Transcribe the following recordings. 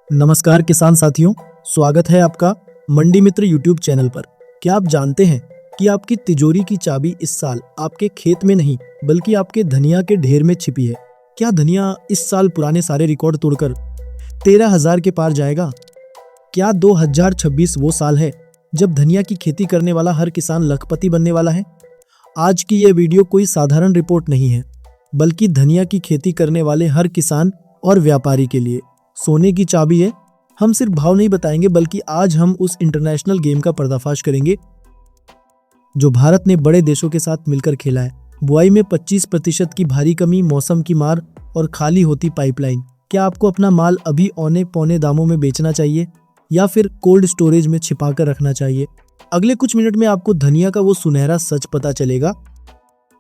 नमस्कार किसान साथियों, स्वागत है आपका मंडी मित्र यूट्यूब चैनल पर। क्या आप जानते हैं कि आपकी तिजोरी की चाबी इस साल आपके खेत में नहीं बल्कि आपके धनिया के ढेर में छिपी है। क्या धनिया इस साल पुराने सारे रिकॉर्ड तोड़कर 13,000 के पार जाएगा? क्या 2026 वो साल है जब धनिया की खेती करने वाला हर किसान लखपति बनने वाला है? आज की यह वीडियो कोई साधारण रिपोर्ट नहीं है, बल्कि धनिया की खेती करने वाले हर किसान और व्यापारी के लिए सोने की चाबी है। हम सिर्फ भाव नहीं बताएंगे, बल्कि आज हम उस इंटरनेशनल गेम का पर्दाफाश करेंगे जो भारत ने बड़े देशों के साथ मिलकर खेला है। बुआई में 25% की भारी कमी, मौसम की मार और खाली होती पाइपलाइन। क्या आपको अपना माल अभी औने पौने दामों में बेचना चाहिए या फिर कोल्ड स्टोरेज में छिपा कर रखना चाहिए? अगले कुछ मिनट में आपको धनिया का वो सुनहरा सच पता चलेगा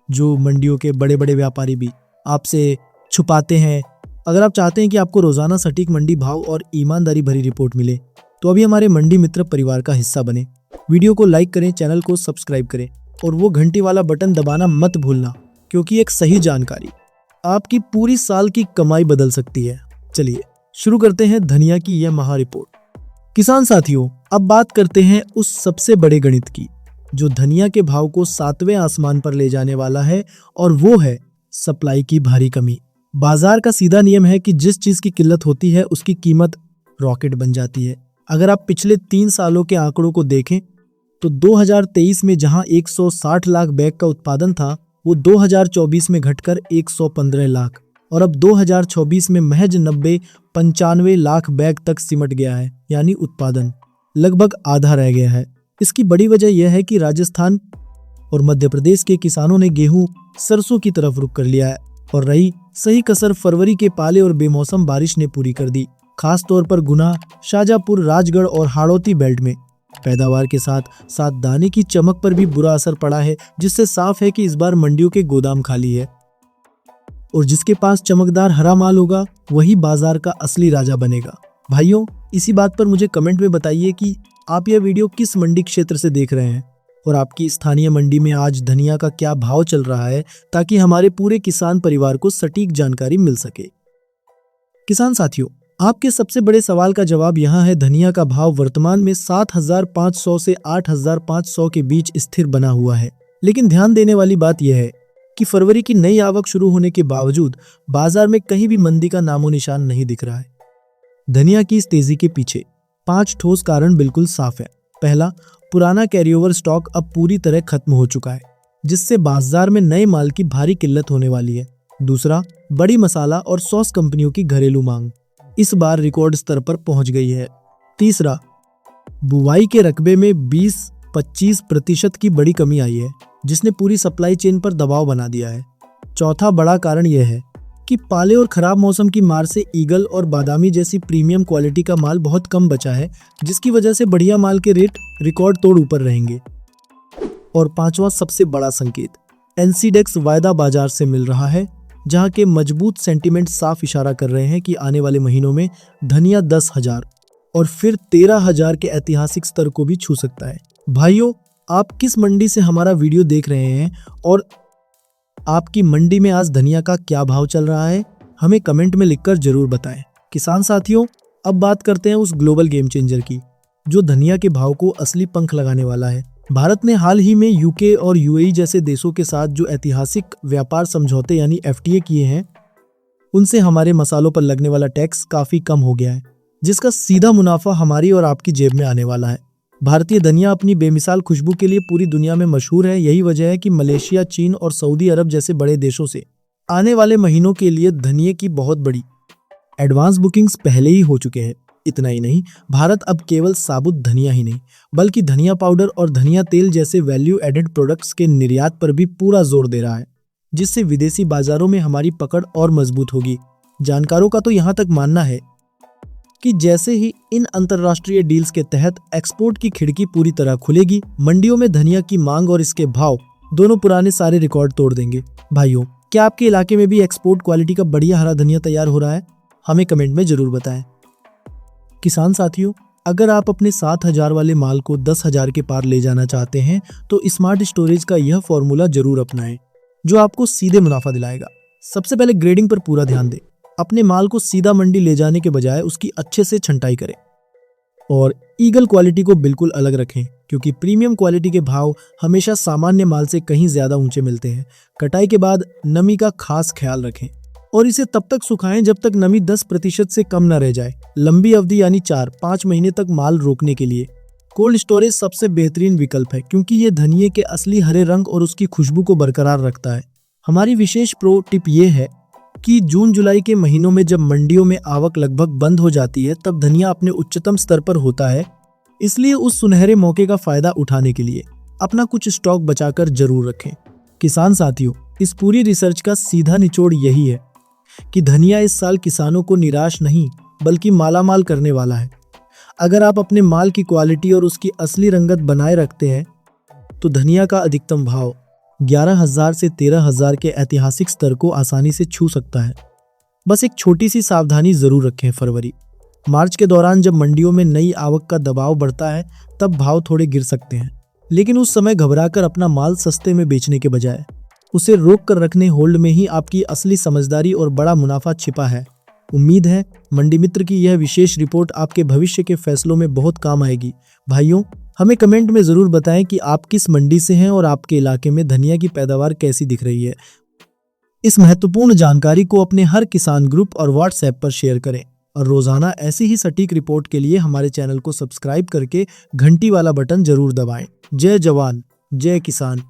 जो मंडियों के बड़े बड़े व्यापारी भी आपसे छुपाते हैं। अगर आप चाहते हैं कि आपको रोजाना सटीक मंडी भाव और ईमानदारी भरी रिपोर्ट मिले, तो अभी हमारे मंडी मित्र परिवार का हिस्सा बने। वीडियो को लाइक करें, चैनल को सब्सक्राइब करें और वो घंटी वाला बटन दबाना मत भूलना, क्योंकि एक सही जानकारी आपकी पूरी साल की कमाई बदल सकती है। चलिए शुरू करते हैं धनिया की यह महा रिपोर्ट। किसान साथियों, अब बात करते हैं उस सबसे बड़े गणित की जो धनिया के भाव को 7वें आसमान पर ले जाने वाला है, और वो है सप्लाई की भारी कमी। बाजार का सीधा नियम है कि जिस चीज की किल्लत होती है उसकी कीमत रॉकेट बन जाती है। अगर आप पिछले 3 सालों के आंकड़ों को देखें तो 2023 में जहां 160 लाख बैग का उत्पादन था, वो 2024 में घटकर 115 लाख और अब 2024 में महज 95 लाख बैग तक सिमट गया है। यानी उत्पादन लगभग आधा रह गया है। इसकी बड़ी वजह यह है कि राजस्थान और मध्य प्रदेश के किसानों ने गेहूं, सरसों की तरफ रुख कर लिया है, और रही सही कसर फरवरी के पाले और बेमौसम बारिश ने पूरी कर दी। खास तौर पर गुना, शाजापुर, राजगढ़ और हाड़ौती बेल्ट में पैदावार के साथ साथ दाने की चमक पर भी बुरा असर पड़ा है, जिससे साफ है कि इस बार मंडियों के गोदाम खाली है और जिसके पास चमकदार हरा माल होगा वही बाजार का असली राजा बनेगा। भाइयों, इसी बात पर मुझे कमेंट में बताइए कि आप यह वीडियो किस मंडी क्षेत्र से देख रहे हैं और आपकी स्थानीय मंडी में आज धनिया का क्या भाव चल रहा है, ताकि हमारे पूरे किसान परिवार को सटीक जानकारी मिल सके। किसान साथियों, आपके सबसे बड़े सवाल का जवाब यहाँ है। धनिया का भाव वर्तमान में 7,500 से 8,500 के बीच स्थिर बना हुआ है। लेकिन ध्यान देने वाली बात यह है कि फरवरी की नई आवक शुरू होने के बावजूद बाजार में कहीं भी मंदी का नामो निशान नहीं दिख रहा है। धनिया की इस तेजी के पीछे 5 ठोस कारण बिल्कुल साफ है। पहला, पुराना कैरीओवर स्टॉक अब पूरी तरह खत्म हो चुका है, जिससे बाजार में नए माल की भारी किल्लत होने वाली है। दूसरा, बड़ी मसाला और सॉस कंपनियों की घरेलू मांग इस बार रिकॉर्ड स्तर पर पहुंच गई है। तीसरा, बुवाई के रकबे में 20-25% की बड़ी कमी आई है, जिसने पूरी सप्लाई चेन पर दबाव बना दिया है। चौथा बड़ा कारण यह है कि पाले और खराब मौसम की मार से ईगल और बादामी जैसी प्रीमियम क्वालिटी का माल बहुत कम बचा है, जिसकी वजह से बढ़िया माल के रेट रिकॉर्ड तोड़ ऊपर रहेंगे। और पांचवा सबसे बड़ा संकेत एनसीडेक्स वायदा बाजार से मिल रहा है, जहां के मजबूत सेंटीमेंट साफ इशारा कर रहे हैं कि आने वाले महीनों में धनिया 10,000 और फिर 13,000 के ऐतिहासिक स्तर को भी छू सकता है। भाइयों, आप किस मंडी से हमारा वीडियो देख रहे हैं और आपकी मंडी में आज धनिया का क्या भाव चल रहा है, हमें कमेंट में लिखकर जरूर बताएं। किसान साथियों, अब बात करते हैं उस ग्लोबल गेम चेंजर की जो धनिया के भाव को असली पंख लगाने वाला है। भारत ने हाल ही में यूके और यूएई जैसे देशों के साथ जो ऐतिहासिक व्यापार समझौते यानी एफटीए किए हैं, उनसे हमारे मसालों पर लगने वाला टैक्स काफी कम हो गया है, जिसका सीधा मुनाफा हमारी और आपकी जेब में आने वाला है। भारतीय धनिया अपनी बेमिसाल खुशबू के लिए पूरी दुनिया में मशहूर है। यही वजह है कि मलेशिया, चीन और सऊदी अरब जैसे बड़े देशों से आने वाले महीनों के लिए धनिये की बहुत बड़ी एडवांस बुकिंग्स पहले ही हो चुके हैं। इतना ही नहीं, भारत अब केवल साबुत धनिया ही नहीं बल्कि धनिया पाउडर और धनिया तेल जैसे वैल्यू एडेड प्रोडक्ट्स के निर्यात पर भी पूरा जोर दे रहा है, जिससे विदेशी बाजारों में हमारी पकड़ और मजबूत होगी। जानकारों का तो यहाँ तक मानना है कि जैसे ही इन अंतर्राष्ट्रीय डील्स के तहत एक्सपोर्ट की खिड़की पूरी तरह खुलेगी, मंडियों में धनिया की मांग और इसके भाव दोनों पुराने सारे रिकॉर्ड तोड़ देंगे। भाइयों, क्या आपके इलाके में भी एक्सपोर्ट क्वालिटी का बढ़िया हरा धनिया तैयार हो रहा है? हमें कमेंट में जरूर बताएं। किसान साथियों, अगर आप अपने 7,000 वाले माल को 10,000 के पार ले जाना चाहते हैं तो स्मार्ट स्टोरेज का यह फॉर्मूला जरूर अपनाएं, जो आपको सीधे मुनाफा दिलाएगा। सबसे पहले ग्रेडिंग पर पूरा ध्यान दें। अपने माल को सीधा मंडी ले जाने के बजाय उसकी अच्छे से छंटाई करें। और ईगल क्वालिटी को बिल्कुल अलग रखें, क्योंकि प्रीमियम क्वालिटी के भाव हमेशा सामान्य माल से कहीं ज्यादा ऊंचे मिलते हैं। कटाई के बाद नमी का खास ख्याल रखें और इसे तब तक सुखाएं जब तक नमी 10% से कम न रह जाए। लंबी अवधि यानी 4-5 महीने तक माल रोकने के लिए कोल्ड स्टोरेज सबसे बेहतरीन विकल्प है, क्योंकि ये धनिये के असली हरे रंग और उसकी खुशबू को बरकरार रखता है। हमारी विशेष प्रो टिप ये है कि जून जुलाई के महीनों में जब मंडियों में आवक लगभग बंद हो जाती है, तब धनिया अपने उच्चतम स्तर पर होता है। इसलिए उस सुनहरे मौके का फायदा उठाने के लिए अपना कुछ स्टॉक बचाकर जरूर रखें। किसान साथियों, इस पूरी रिसर्च का सीधा निचोड़ यही है कि धनिया इस साल किसानों को निराश नहीं बल्कि मालामाल करने वाला है। अगर आप अपने माल की क्वालिटी और उसकी असली रंगत बनाए रखते हैं तो धनिया का अधिकतम भाव 11,000 से 13,000 के ऐतिहासिक स्तर को आसानी से छू सकता है। बस एक छोटी सी सावधानी जरूर रखें। फरवरी मार्च के दौरान जब मंडियों में नई आवक का दबाव बढ़ता है, तब भाव थोड़े गिर सकते हैं, लेकिन उस समय घबराकर अपना माल सस्ते में बेचने के बजाय उसे रोक कर रखने होल्ड में ही आपकी असली समझदारी और बड़ा मुनाफा छिपा है। उम्मीद है मंडी मित्र की यह विशेष रिपोर्ट आपके भविष्य के फैसलों में बहुत काम आएगी। भाइयों, हमें कमेंट में जरूर बताएं कि आप किस मंडी से हैं और आपके इलाके में धनिया की पैदावार कैसी दिख रही है। इस महत्वपूर्ण जानकारी को अपने हर किसान ग्रुप और व्हाट्सएप पर शेयर करें और रोजाना ऐसी ही सटीक रिपोर्ट के लिए हमारे चैनल को सब्सक्राइब करके घंटी वाला बटन जरूर दबाएं। जय जवान, जय किसान।